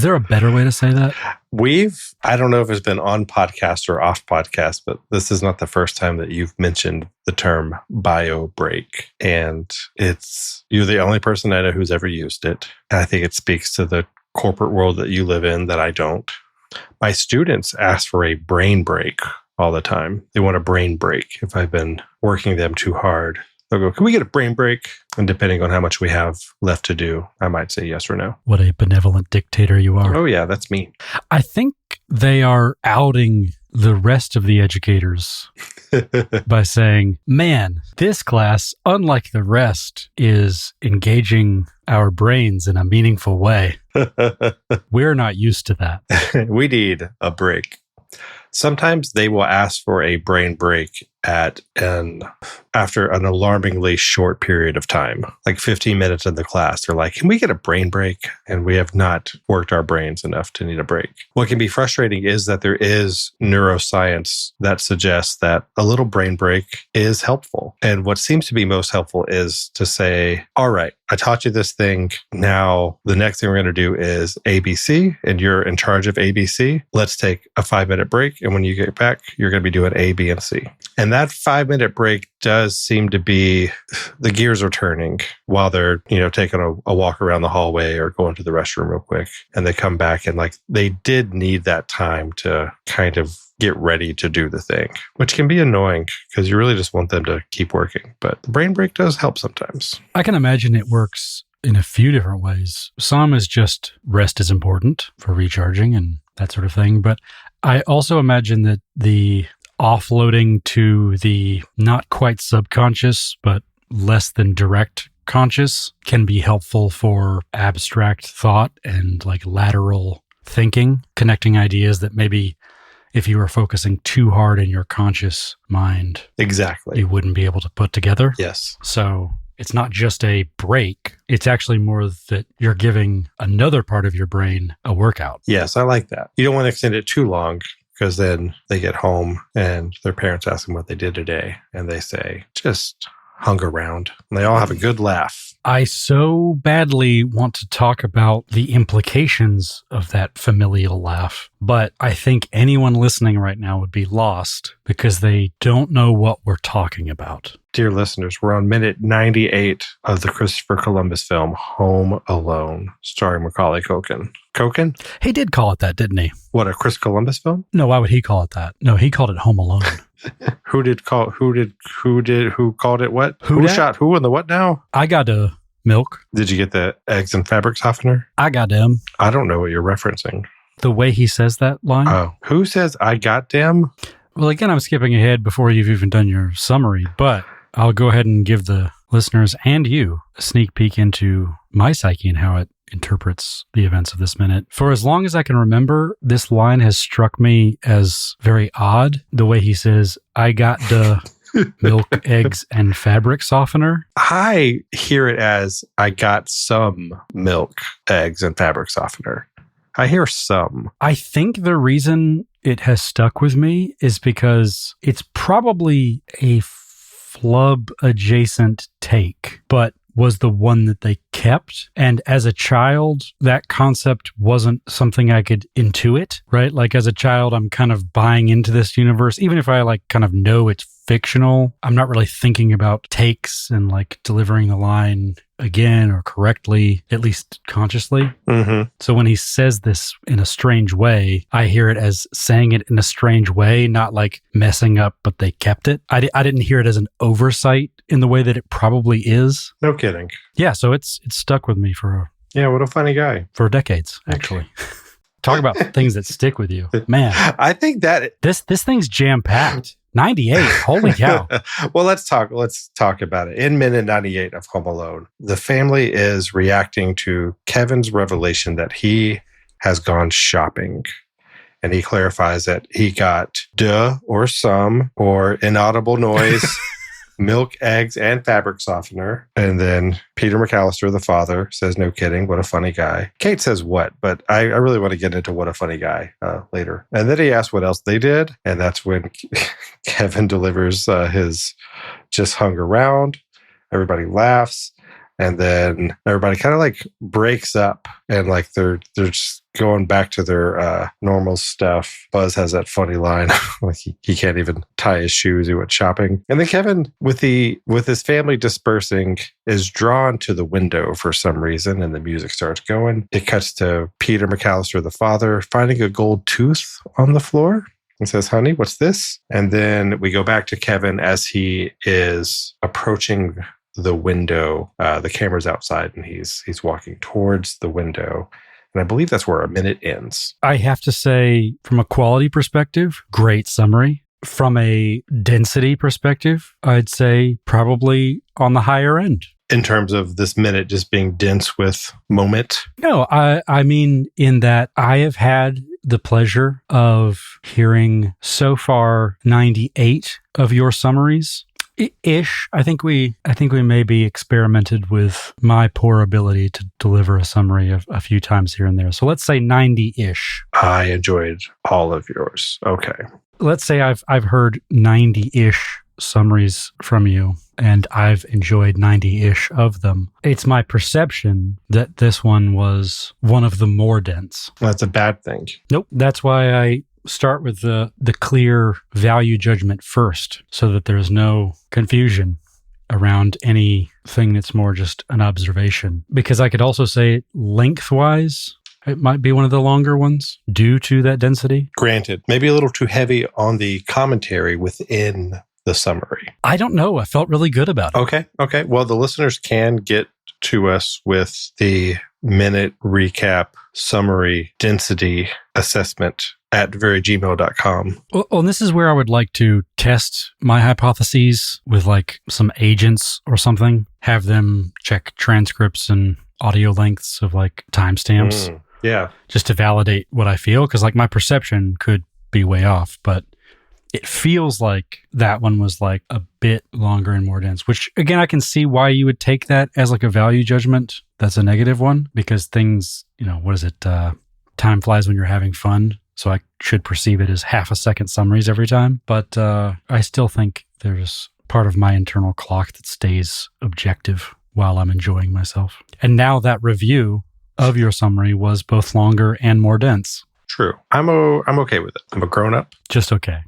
there a better way to say that? I don't know if it's been on podcast or off podcast, but this is not the first time that you've mentioned the term bio break. And you're the only person I know who's ever used it. And I think it speaks to the corporate world that you live in that I don't. My students ask for a brain break all the time. They want a brain break if I've been working them too hard. They'll go, can we get a brain break? And depending on how much we have left to do, I might say yes or no. What a benevolent dictator you are. Oh, yeah, that's me. I think they are outing the rest of the educators by saying, man, this class, unlike the rest, is engaging our brains in a meaningful way. We're not used to that. We need a break. Sometimes they will ask for a brain break after an alarmingly short period of time, like 15 minutes in the class. They're like, can we get a brain break? And we have not worked our brains enough to need a break. What can be frustrating is that there is neuroscience that suggests that a little brain break is helpful. And what seems to be most helpful is to say, all right, I taught you this thing. Now, the next thing we're going to do is ABC, and you're in charge of ABC. Let's take a 5-minute break. And when you get back, you're going to be doing A, B, and C. And that 5-minute break does seem to be, the gears are turning while they're, taking a walk around the hallway or going to the restroom real quick. And they come back and they did need that time to kind of get ready to do the thing, which can be annoying because you really just want them to keep working. But the brain break does help sometimes. I can imagine it works in a few different ways. Some is just rest is important for recharging and that sort of thing. But I also imagine that the offloading to the not quite subconscious, but less than direct conscious can be helpful for abstract thought and lateral thinking, connecting ideas that maybe if you were focusing too hard in your conscious mind, exactly, you wouldn't be able to put together. Yes. So it's not just a break. It's actually more that you're giving another part of your brain a workout. Yes, I like that. You don't want to extend it too long because then they get home and their parents ask them what they did today. And they say, just hung around. And they all have a good laugh. I so badly want to talk about the implications of that familial laugh, but I think anyone listening right now would be lost because they don't know what we're talking about. Dear listeners, we're on minute 98 of the Christopher Columbus film Home Alone, starring Macaulay Culkin. Culkin? He did call it that, didn't he? What, a Chris Columbus film? No, why would he call it that? No, he called it Home Alone. Who called it what? Who shot who in the what now? I got milk. Did you get the eggs and fabric softener? I got them. I don't know what you're referencing. The way he says that line? Oh, who says I got them? Well, again, I'm skipping ahead before you've even done your summary, but I'll go ahead and give the listeners and you a sneak peek into my psyche and how it interprets the events of this minute. For as long as I can remember, this line has struck me as very odd. The way he says, I got the milk, eggs, and fabric softener. I hear it as I got some milk, eggs, and fabric softener. I hear some. I think the reason it has stuck with me is because it's probably a flub adjacent take, but was the one that they kept. And as a child, that concept wasn't something I could intuit, right? Like as a child, I'm kind of buying into this universe. Even if I kind of know it's fictional, I'm not really thinking about takes and delivering the line again or correctly, at least consciously. Mm-hmm. So when he says this in a strange way, I hear it as saying it in a strange way, not messing up, but they kept it. I didn't hear it as an oversight in the way that it probably is. No kidding. Yeah, so it's stuck with me for what a funny guy. For decades, actually. Talk about things that stick with you. Man. I think that this thing's jam-packed. 98. Holy cow. Well, let's talk about it. In minute 98 of Home Alone, the family is reacting to Kevin's revelation that he has gone shopping. And he clarifies that he got or some or inaudible noise, milk, eggs, and fabric softener. And then Peter McAllister, the father, says, no kidding, what a funny guy. Kate says what, but I really want to get into what a funny guy later. And then he asks what else they did. And that's when Kevin delivers his just hung around. Everybody laughs. And then everybody kind of like breaks up and like they're just going back to their normal stuff. Buzz has that funny line like he can't even tie his shoes. He went shopping. And then Kevin, with his family dispersing, is drawn to the window for some reason, and the music starts going. It cuts to Peter McAllister, the father, finding a gold tooth on the floor and says, "Honey, what's this?" And then we go back to Kevin as he is approaching the window. The camera's outside, and he's walking towards the window. And I believe that's where a minute ends. I have to say, from a quality perspective, great summary. From a density perspective, I'd say probably on the higher end. In terms of this minute just being dense with moment? No, I mean in that I have had the pleasure of hearing so far 98 of your summaries. Ish. I think we maybe experimented with my poor ability to deliver a summary a few times here and there. So let's say 90-ish. I enjoyed all of yours. Okay. Let's say I've heard 90-ish summaries from you, and I've enjoyed 90-ish of them. It's my perception that this one was one of the more dense. That's a bad thing. Nope. That's why I start with the clear value judgment first, so that there's no confusion around anything that's more just an observation. Because I could also say lengthwise, it might be one of the longer ones due to that density. Granted, maybe a little too heavy on the commentary within the summary. I don't know. I felt really good about it. Okay. Well, the listeners can get to us with the minute recap summary density assessment at verygmail.com. Well, and this is where I would like to test my hypotheses with like some agents or something. Have them check transcripts and audio lengths of like timestamps. Yeah. Just to validate what I feel. Because like my perception could be way off, but it feels like that one was like a bit longer and more dense, which again, I can see why you would take that as like a value judgment. That's a negative one because things, what is it? Time flies when you're having fun. So I should perceive it as half a second summaries every time. But I still think there's part of my internal clock that stays objective while I'm enjoying myself. And now that review of your summary was both longer and more dense. True. I'm okay with it. I'm a grown-up. Just okay.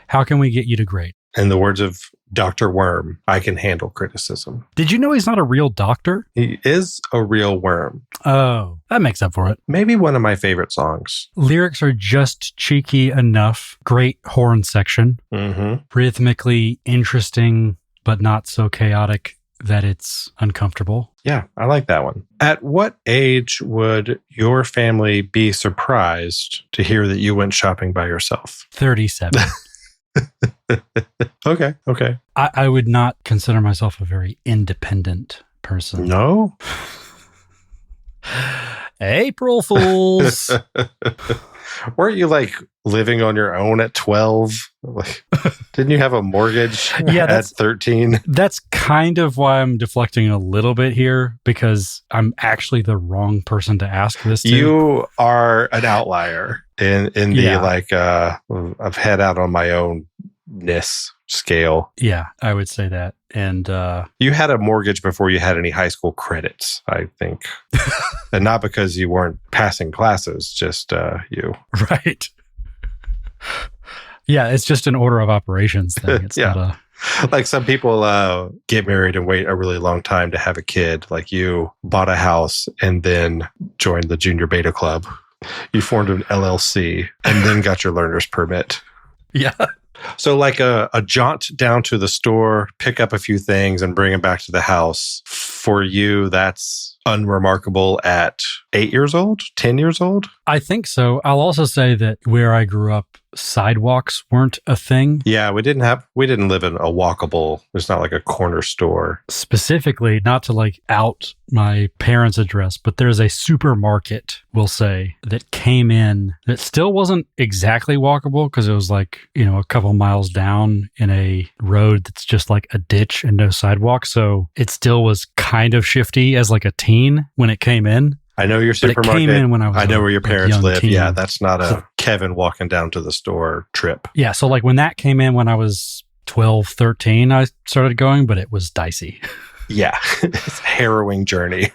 How can we get you to grade? In the words of Dr. Worm, I can handle criticism. Did you know he's not a real doctor? He is a real worm. Oh, that makes up for it. Maybe one of my favorite songs. Lyrics are just cheeky enough. Great horn section. Mm-hmm. Rhythmically interesting, but not so chaotic that it's uncomfortable. Yeah, I like that one. At what age would your family be surprised to hear that you went shopping by yourself? 37. Okay. I would not consider myself a very independent person. No? April Fools. Weren't you like living on your own at 12? Like, didn't you have a mortgage at 13? That's kind of why I'm deflecting a little bit here, because I'm actually the wrong person to ask this to. You are an outlier in the like I've head out on my own-ness scale. Yeah, I would say that. And you had a mortgage before you had any high school credits, I think. And not because you weren't passing classes, just you. Right. Yeah, it's just an order of operations thing. It's not a... Like some people get married and wait a really long time to have a kid. Like you bought a house and then joined the junior beta club. You formed an LLC and then got your learner's permit. Yeah. So like a jaunt down to the store, pick up a few things and bring them back to the house. For you, that's unremarkable at 8 years old, 10 years old? I think so. I'll also say that where I grew up, sidewalks weren't a thing. Yeah, we didn't live in a walkable, there's not like a corner store. Specifically, not to like out my parents' address, but there's a supermarket, we'll say, that came in that still wasn't exactly walkable because it was like, a couple miles down in a road that's just like a ditch and no sidewalk. So it still was kind of shifty as like a teen when it came in. I know your supermarket. It came in when I was where your parents live. Teen. Yeah, that's not a Kevin walking down to the store trip. Yeah, so like when that came in when I was 12, 13, I started going, but it was dicey. Yeah, it's a harrowing journey.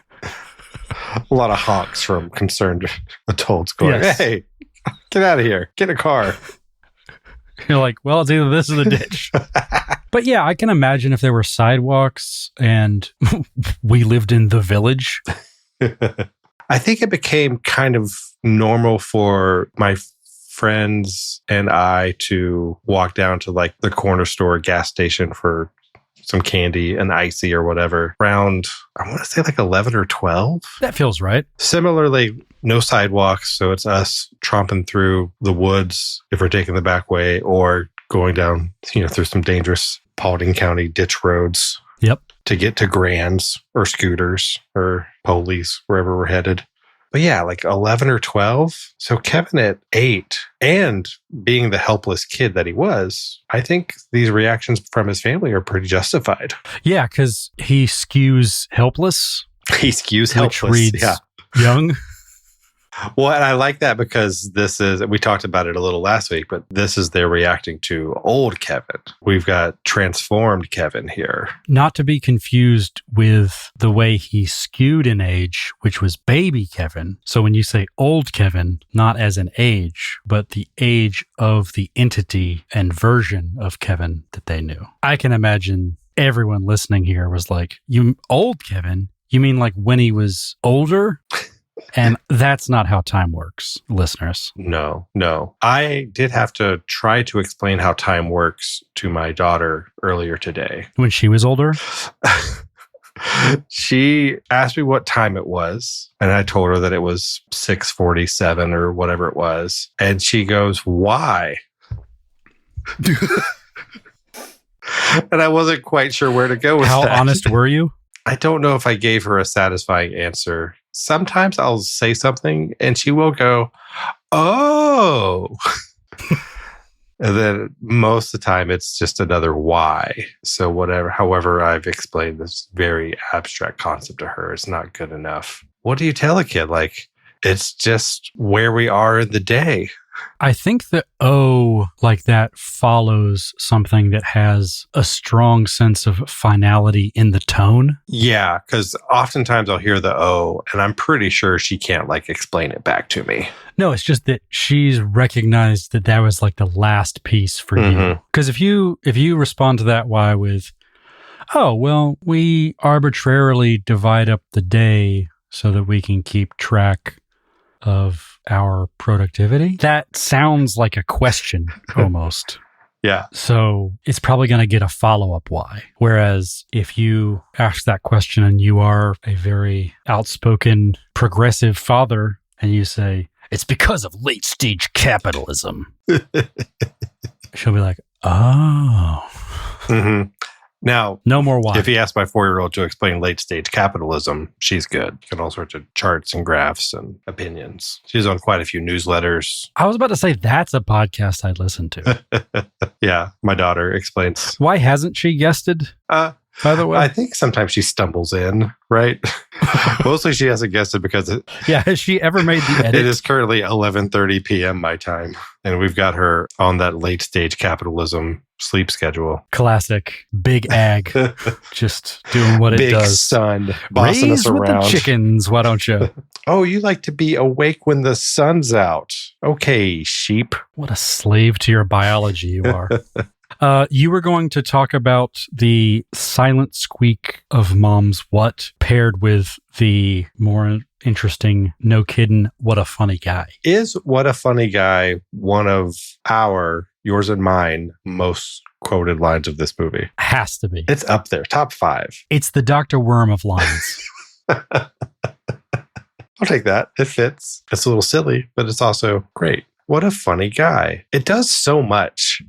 A lot of honks from concerned adults going, Yes. hey, get out of here. Get a car. You're like, well, it's either this or the ditch. But yeah, I can imagine if there were sidewalks and we lived in the village. I think it became kind of normal for my friends and I to walk down to like the corner store gas station for some candy, an icy or whatever, around, I want to say like 11 or 12. That feels right. Similarly, no sidewalks. So it's us tromping through the woods if we're taking the back way or going down, through some dangerous Paulding County ditch roads. Yep. To get to Grands or scooters or police, wherever we're headed. But yeah, like 11 or 12. So Kevin at 8 and being the helpless kid that he was, I think these reactions from his family are pretty justified. Yeah, because he skews helpless. He skews helpless. Which reads young. Well, and I like that because we talked about it a little last week, but this is they're reacting to old Kevin. We've got transformed Kevin here. Not to be confused with the way he skewed in age, which was baby Kevin. So when you say old Kevin, not as an age, but the age of the entity and version of Kevin that they knew. I can imagine everyone listening here was like, you old Kevin? You mean like when he was older? And that's not how time works, listeners. No. I did have to try to explain how time works to my daughter earlier today. When she was older? She asked me what time it was, and I told her that it was 6:47 or whatever it was. And she goes, why? And I wasn't quite sure where to go with How that. honest were you? I don't know if I gave her a satisfying answer. Sometimes I'll say something and she will go, oh. And then most of the time it's just another why. So however I've explained this very abstract concept to her, it's not good enough. What do you tell a kid? Like, it's just where we are in the day. I think the O like that follows something that has a strong sense of finality in the tone. Yeah, because oftentimes I'll hear the O and I'm pretty sure she can't like explain it back to me. No, it's just that she's recognized that was like the last piece for you. Because if you respond to that why with, oh, well, we arbitrarily divide up the day so that we can keep track of our productivity. That sounds like a question almost. Yeah. So it's probably going to get a follow-up why. Whereas if you ask that question and you are a very outspoken progressive father and you say, it's because of late stage capitalism. She'll be like, oh. Mm-hmm. Now, no more why. If he asked my 4-year-old to explain late stage capitalism, she's good. Got all sorts of charts and graphs and opinions. She's on quite a few newsletters. I was about to say that's a podcast I'd listen to. Yeah, my daughter explains. Why hasn't she guested? By the way, I think sometimes she stumbles in, right? Mostly she hasn't guessed because has she ever made the edit? It is currently 11:30 p.m. my time, and we've got her on that late stage capitalism sleep schedule. Classic big ag, just doing what it big does. Big sun bossing Raised us around. With the chickens, why don't you? Oh, you like to be awake when the sun's out. Okay, sheep. What a slave to your biology you are. You were going to talk about the silent squeak of mom's what paired with the more interesting, no kidding, what a funny guy. Is What a Funny Guy one of yours and mine, most quoted lines of this movie? Has to be. It's up there, top 5. It's the Dr. Worm of lines. I'll take that. It fits. It's a little silly, but it's also great. What a funny guy. It does so much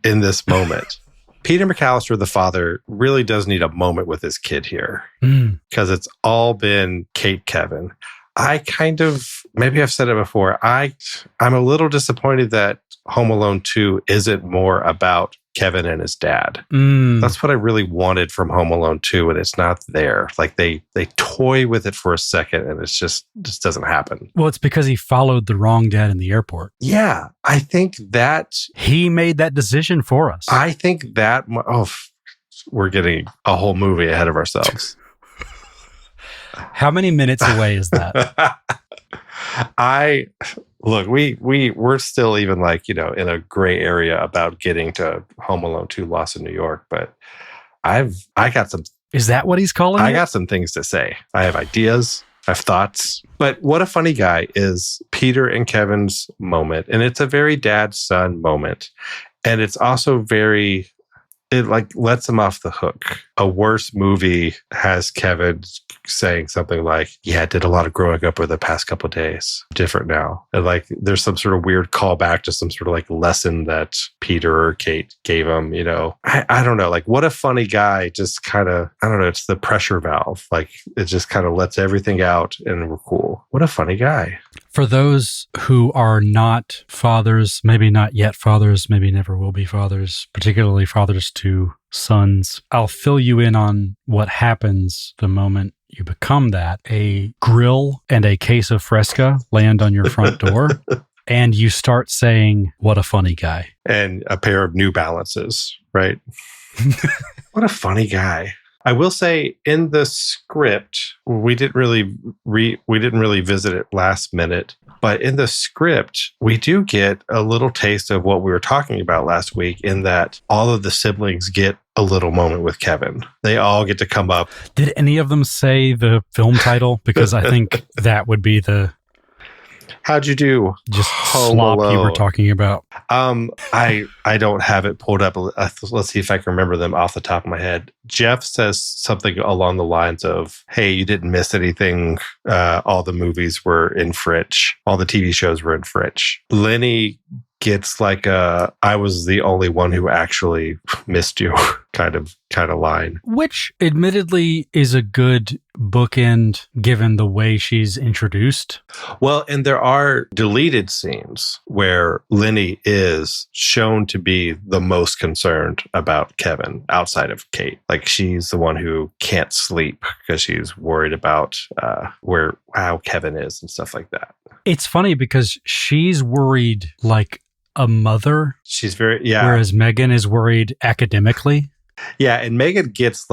in this moment. Peter McAllister, the father, really does need a moment with his kid here because it's all been Kate Kevin. I maybe I've said it before, I'm a little disappointed that Home Alone 2 isn't more about Kevin and his dad. That's what I really wanted from Home Alone 2, and it's not there. Like they toy with it for a second, and it's just doesn't happen. Well, it's because he followed the wrong dad in the airport. Yeah, I think that he made that decision for us. I think that we're getting a whole movie ahead of ourselves. How many minutes away is that? We're still even like, in a gray area about getting to Home Alone 2 Lost in New York, but I got some. Is that what he's calling I it? got some things to say. I have ideas. I have thoughts. But what a funny guy is Peter and Kevin's moment. And it's a very dad-son moment. And it's also it like lets him off the hook. A worse movie has Kevin saying something like, yeah, I did a lot of growing up over the past couple of days. Different now. And like there's some sort of weird callback to some sort of like lesson that Peter or Kate gave him, I don't know. Like what a funny guy, just kind of, I don't know, it's the pressure valve. Like it just kind of lets everything out and we're cool. What a funny guy. For those who are not fathers, maybe not yet fathers, maybe never will be fathers, particularly fathers to sons, I'll fill you in on what happens the moment you become that. A grill and a case of Fresca land on your front door, and you start saying, what a funny guy. And a pair of New Balances, right? What a funny guy. I will say in the script, we didn't really visit it last minute, but in the script, we do get a little taste of what we were talking about last week in that all of the siblings get a little moment with Kevin. They all get to come up. Did any of them say the film title? Because I think that would be the... How'd you do? Just Home slop Alone. you were talking about. I don't have it pulled up. Let's see if I can remember them off the top of my head. Jeff says something along the lines of, hey, you didn't miss anything. All the movies were in French. All the TV shows were in French. Lenny gets like I was the only one who actually missed you kind of line. Which admittedly is a good bookend given the way she's introduced. Well, and there are deleted scenes where Lenny is shown to be the most concerned about Kevin outside of Kate. Like she's the one who can't sleep because she's worried about how Kevin is and stuff like that. It's funny because she's worried like a mother. She's whereas Megan is worried academically. Yeah, and Megan gets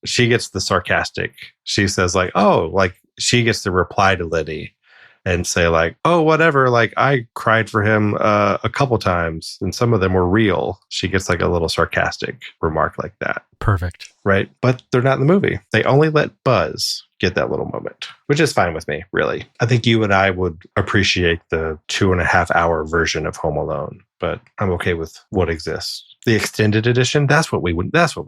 she gets the sarcastic. She says like, oh, like she gets to reply to Lenny and say like, oh, whatever. Like I cried for him a couple times and some of them were real. She gets like a little sarcastic remark like that. Perfect. Right. But they're not in the movie. They only let Buzz get that little moment, which is fine with me, really. I think you and I would appreciate the 2.5 hour version of Home Alone, but I'm okay with what exists. The extended edition, that's what we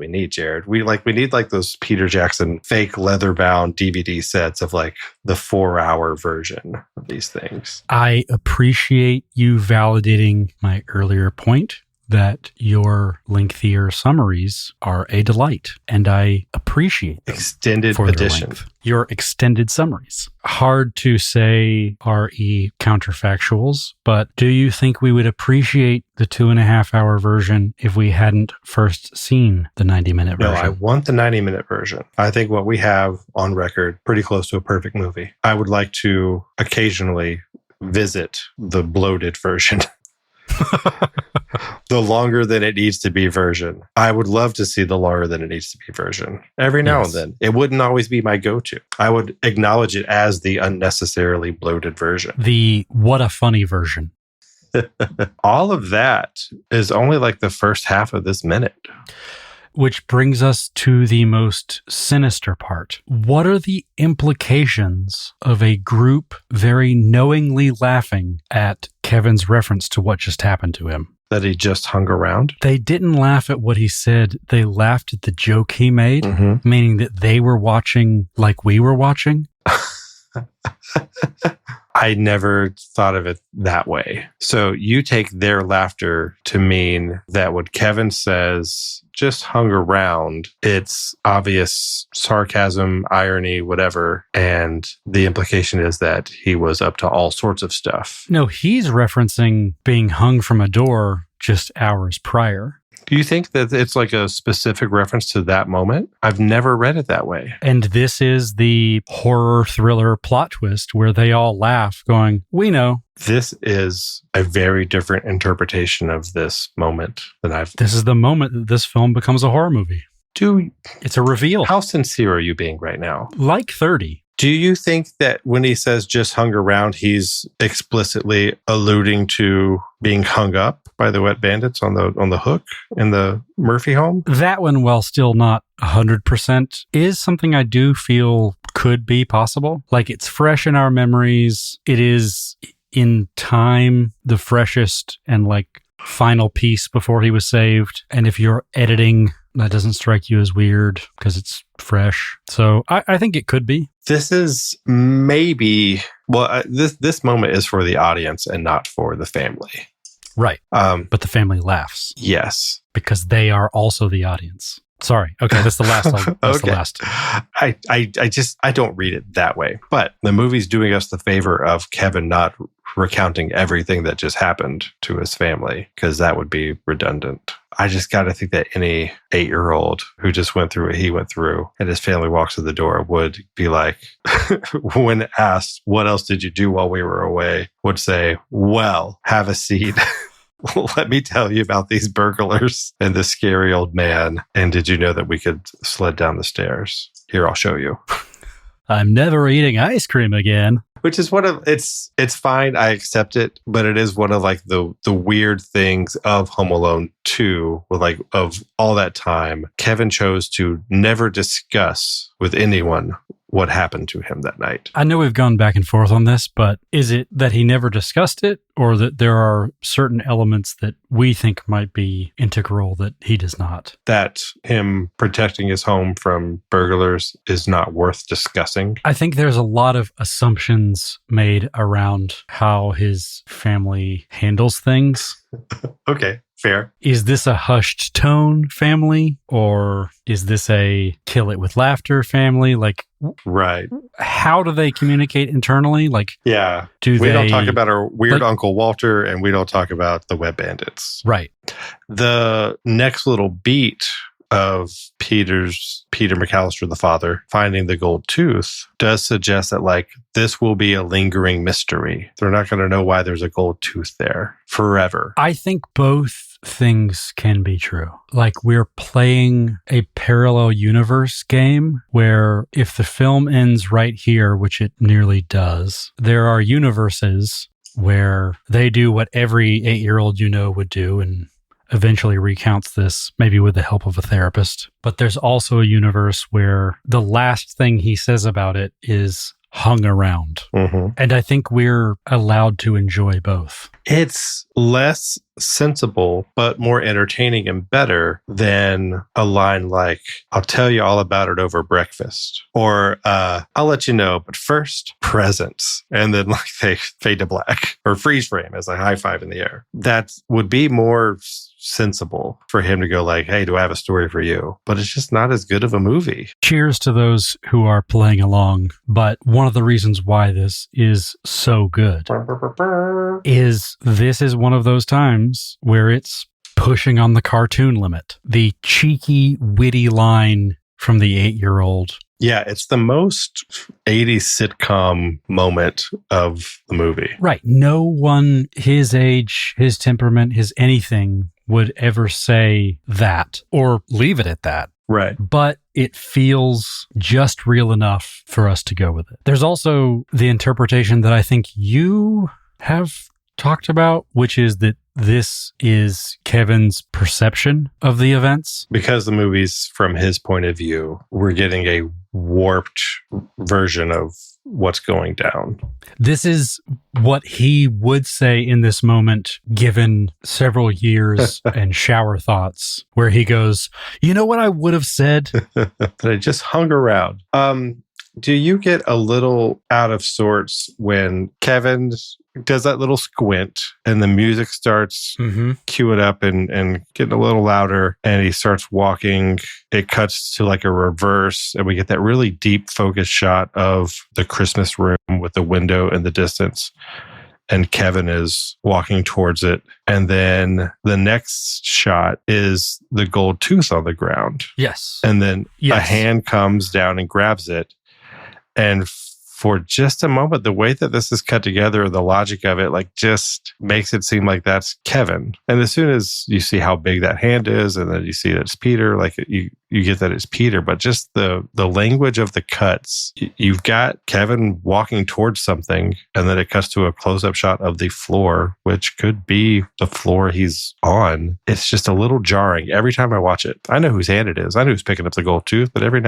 need, Jared. We need like those Peter Jackson fake leather bound DVD sets of like the 4-hour version of these things. I appreciate you validating my earlier point that your lengthier summaries are a delight, and I appreciate them. Extended edition. Your extended summaries. Hard to say RE counterfactuals, but do you think we would appreciate the 2.5 hour version if we hadn't first seen the 90-minute version? No, I want the 90-minute version. I think what we have on record, pretty close to a perfect movie. I would like to occasionally visit the bloated version. The longer than it needs to be version. I would love to see the longer than it needs to be version. Every now and then. It wouldn't always be my go-to. I would acknowledge it as the unnecessarily bloated version. The what a funny version. All of that is only like the first half of this minute. Which brings us to the most sinister part. What are the implications of a group very knowingly laughing at Kevin's reference to what just happened to him? That he just hung around? They didn't laugh at what he said. They laughed at the joke he made, meaning that they were watching like we were watching. I never thought of it that way. So you take their laughter to mean that when Kevin says just hung around, it's obvious sarcasm, irony, whatever. And the implication is that he was up to all sorts of stuff. No, he's referencing being hung from a door just hours prior. Do you think that it's like a specific reference to that moment? I've never read it that way. And this is the horror thriller plot twist where they all laugh going, we know. This is a very different interpretation of this moment than I've... This is the moment that this film becomes a horror movie. It's a reveal. How sincere are you being right now? Like 30. Do you think that when he says just hung around, he's explicitly alluding to being hung up by the wet bandits on the hook in the Murphy home? That one, while still not 100%, is something I do feel could be possible. Like, it's fresh in our memories. It is, in time, the freshest and like final piece before he was saved. And if you're editing, that doesn't strike you as weird because it's fresh. So I think it could be. This is maybe, this moment is for the audience and not for the family. Right. But the family laughs. Yes. Because they are also the audience. Sorry. Okay, that's the last. That's the last. I don't read it that way. But the movie's doing us the favor of Kevin not recounting everything that just happened to his family, because that would be redundant. I just got to think that any 8-year-old who just went through what he went through and his family walks through the door would be like, when asked, what else did you do while we were away, would say, well, have a seat. Let me tell you about these burglars and this scary old man. And did you know that we could sled down the stairs? Here, I'll show you. I'm never eating ice cream again. Which is one of, it's fine. I accept it. But it is one of like the weird things of Home Alone 2, with like of all that time, Kevin chose to never discuss with anyone what happened to him that night. I know we've gone back and forth on this, but is it that he never discussed it, or that there are certain elements that we think might be integral that he does not? That him protecting his home from burglars is not worth discussing? I think there's a lot of assumptions made around how his family handles things. Okay. Fair. Is this a hushed tone family, or is this a kill it with laughter family? Like, right. How do they communicate internally? Like, yeah, we don't talk about our weird Uncle Walter, and we don't talk about the wet bandits. Right. The next little beat of Peter McAllister, the father, finding the gold tooth does suggest that like this will be a lingering mystery. They're not going to know why there's a gold tooth there forever. I think both things can be true. Like, we're playing a parallel universe game where if the film ends right here, which it nearly does, there are universes where they do what every 8-year-old would do and eventually recounts this, maybe with the help of a therapist. But there's also a universe where the last thing he says about it is hung around. Mm-hmm. And I think we're allowed to enjoy both. It's less sensible, but more entertaining and better than a line like, I'll tell you all about it over breakfast. Or, I'll let you know, but first, presents. And then like they fade to black or freeze frame as a high five in the air. That would be more sensible for him to go like, hey, do I have a story for you? But it's just not as good of a movie. Cheers to those who are playing along. But one of the reasons why this is so good is this is one of those times where it's pushing on the cartoon limit. The cheeky, witty line from the 8-year-old. Yeah, it's the most 80s sitcom moment of the movie. Right. No one his age, his temperament, his anything would ever say that or leave it at that. Right. But it feels just real enough for us to go with it. There's also the interpretation that I think you have talked about, which is that this is Kevin's perception of the events. Because the movie's from his point of view, we're getting a warped version of what's going down. This is what he would say in this moment, given several years and shower thoughts, where he goes, you know what I would have said? That I just hung around. Do you get a little out of sorts when Kevin does that little squint and the music starts queuing up and getting a little louder, and he starts walking? It cuts to like a reverse, and we get that really deep focus shot of the Christmas room with the window in the distance. And Kevin is walking towards it. And then the next shot is the gold tooth on the ground. Yes. And then a hand comes down and grabs it. And for just a moment, the way that this is cut together, the logic of it, like just makes it seem like that's Kevin. And as soon as you see how big that hand is, and then you see that it's Peter, like you get that it's Peter, but just the language of the cuts, you've got Kevin walking towards something, and then it cuts to a close-up shot of the floor, which could be the floor he's on. It's just a little jarring every time I watch it. I know whose hand it is. I know who's picking up the gold tooth, but every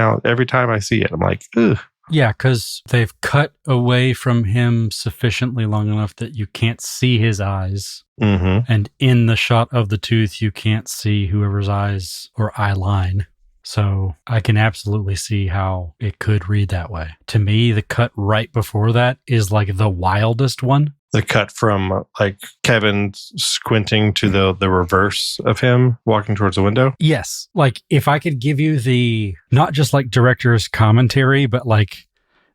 time I see it, I'm like, ugh. Yeah, because they've cut away from him sufficiently long enough that you can't see his eyes. Mm-hmm. And in the shot of the tooth, you can't see whoever's eyes or eye line. So I can absolutely see how it could read that way. To me, the cut right before that is like the wildest one. The cut from like Kevin squinting to the reverse of him walking towards the window. Yes. Like if I could give you the, not just like director's commentary, but like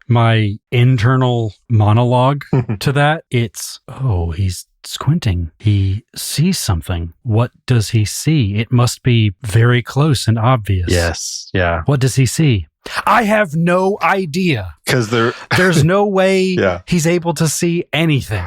my internal monologue to that, it's, oh, he's squinting. He sees something. What does he see? It must be very close and obvious. Yes. Yeah. What does he see? I have no idea. Because there's no way Yeah. he's able to see anything.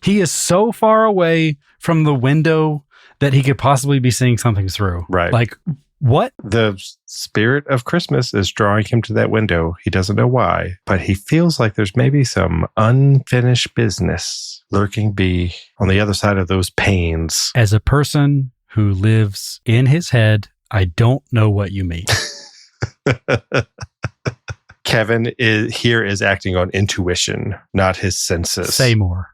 He is so far away from the window that he could possibly be seeing something through. Right. Like, what? The spirit of Christmas is drawing him to that window. He doesn't know why, but he feels like there's maybe some unfinished business lurking be on the other side of those panes. As a person who lives in his head, I don't know what you mean. Kevin is acting on intuition, not his senses. Say more.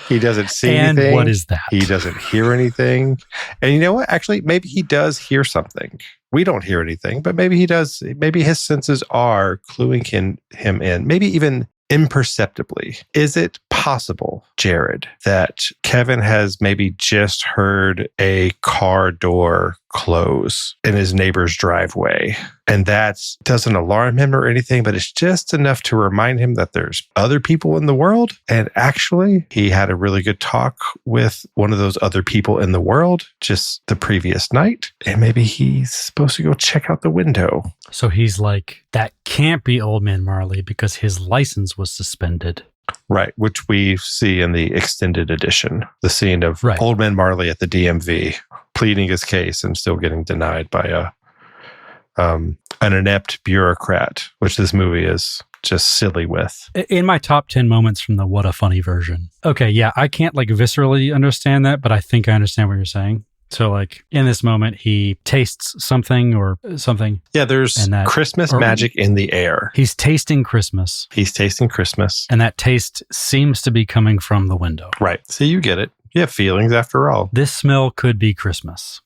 He doesn't see and anything. What is that? He doesn't hear anything. And you know what? Actually, maybe he does hear something. We don't hear anything, but maybe he does. Maybe his senses are cluing him in, maybe even imperceptibly. Is it possible, Jerod, that Kevin has maybe just heard a car door close in his neighbor's driveway, and that doesn't alarm him or anything, but it's just enough to remind him that there's other people in the world, and actually he had a really good talk with one of those other people in the world just the previous night, and maybe he's supposed to go check out the window. So he's like, that can't be Old Man Marley because his license was suspended. Right, which we see in the extended edition, the scene of Right. Old Man Marley at the DMV pleading his case and still getting denied by an inept bureaucrat, which this movie is just silly with. In my top 10 moments from the What a Funny version. Okay, yeah, I can't like viscerally understand that, but I think I understand what you're saying. So like in this moment, he tastes something or something. Yeah, there's Christmas magic in the air. He's tasting Christmas. He's tasting Christmas. And that taste seems to be coming from the window. Right. So you get it. You have feelings after all. This smell could be Christmas.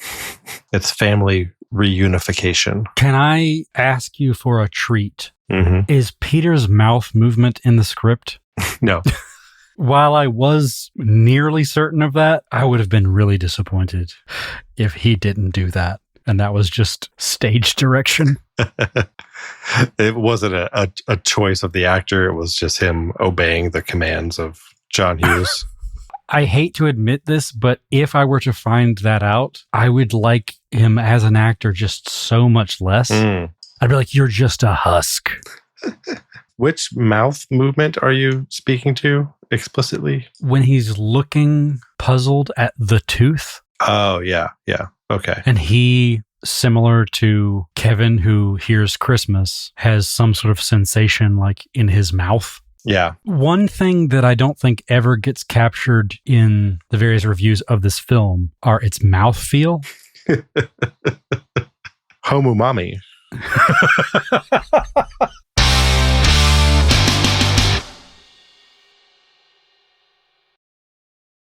It's family reunification. Can I ask you for a treat? Mm-hmm. Is Peter's mouth movement in the script? No. While I was nearly certain of that, I would have been really disappointed if he didn't do that. And that was just stage direction. It wasn't a choice of the actor. It was just him obeying the commands of John Hughes. I hate to admit this, but if I were to find that out, I would like him as an actor just so much less. I'd be like, you're just a husk. Which mouth movement are you speaking to explicitly? When he's looking puzzled at the tooth. Oh, yeah. Yeah. Okay. And he, similar to Kevin, who hears Christmas, has some sort of sensation like in his mouth. Yeah. One thing that I don't think ever gets captured in the various reviews of this film are its mouthfeel. Home umami.